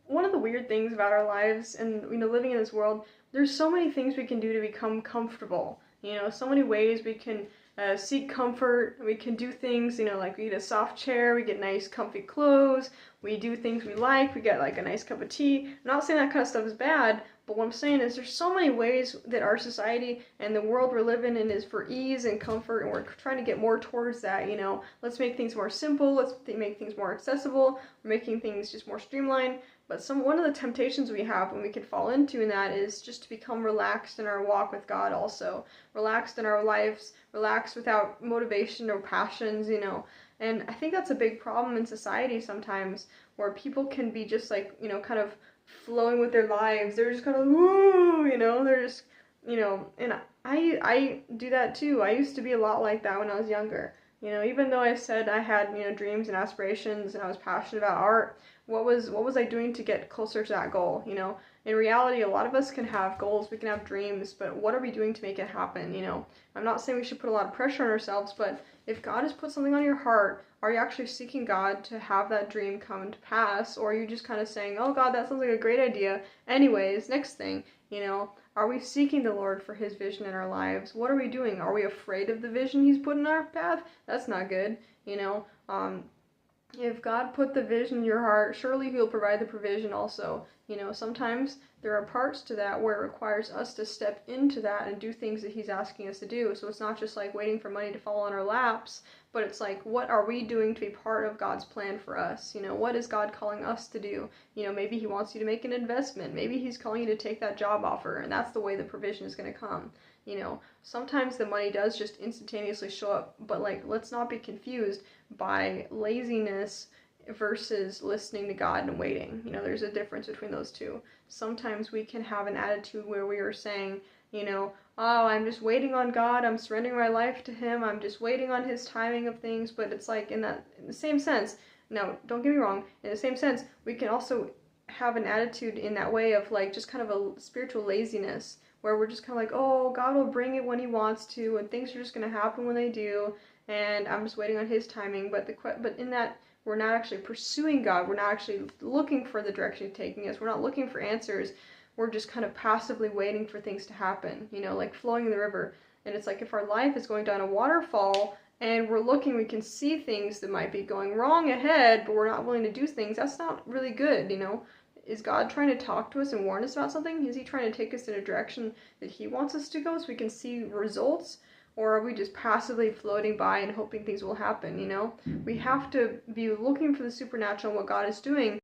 One of the weird things about our lives and, living in this world, there's so many things we can do to become comfortable. So many ways we can seek comfort. We can do things, like we get a soft chair, we get nice, comfy clothes, we do things we like, we get like a nice cup of tea. I'm not saying that kind of stuff is bad, but what I'm saying is there's so many ways that our society and the world we're living in is for ease and comfort, and we're trying to get more towards that. Let's make things more simple, let's make things more accessible, we're making things just more streamlined. But one of the temptations we have when we can fall into in that is just to become relaxed in our walk with God also. Relaxed in our lives, relaxed without motivation or passions. And I think that's a big problem in society sometimes, where people can be just like, kind of flowing with their lives. They're just kind of, woo, they're just, and I do that too. I used to be a lot like that when I was younger. Even though I said I had, dreams and aspirations and I was passionate about art, what was I doing to get closer to that goal? In reality, a lot of us can have goals, we can have dreams, but what are we doing to make it happen? I'm not saying we should put a lot of pressure on ourselves, but if God has put something on your heart, are you actually seeking God to have that dream come to pass? Or are you just kind of saying, oh God, that sounds like a great idea. Anyways, next thing, are we seeking the Lord for his vision in our lives? What are we doing? Are we afraid of the vision he's put in our path? That's not good. If God put the vision in your heart, surely he'll provide the provision also. Sometimes there are parts to that where it requires us to step into that and do things that he's asking us to do. So it's not just like waiting for money to fall on our laps, but it's like, what are we doing to be part of God's plan for us? What is God calling us to do? Maybe he wants you to make an investment. Maybe he's calling you to take that job offer, and that's the way the provision is going to come. Sometimes the money does just instantaneously show up, but like, let's not be confused by laziness versus listening to God and waiting. There's a difference between those two. Sometimes we can have an attitude where we are saying, oh, I'm just waiting on God, I'm surrendering my life to him, I'm just waiting on his timing of things, but it's like in the same sense, no, don't get me wrong, in the same sense, we can also have an attitude in that way of like just kind of a spiritual laziness, where we're just kind of like, oh, God will bring it when he wants to, and things are just going to happen when they do, and I'm just waiting on his timing. But in that, we're not actually pursuing God. We're not actually looking for the direction he's taking us. We're not looking for answers. We're just kind of passively waiting for things to happen, like flowing in the river. And it's like if our life is going down a waterfall and we're looking, we can see things that might be going wrong ahead, but we're not willing to do things. That's not really good. Is God trying to talk to us and warn us about something? Is he trying to take us in a direction that he wants us to go so we can see results? Or are we just passively floating by and hoping things will happen? We have to be looking for the supernatural and what God is doing.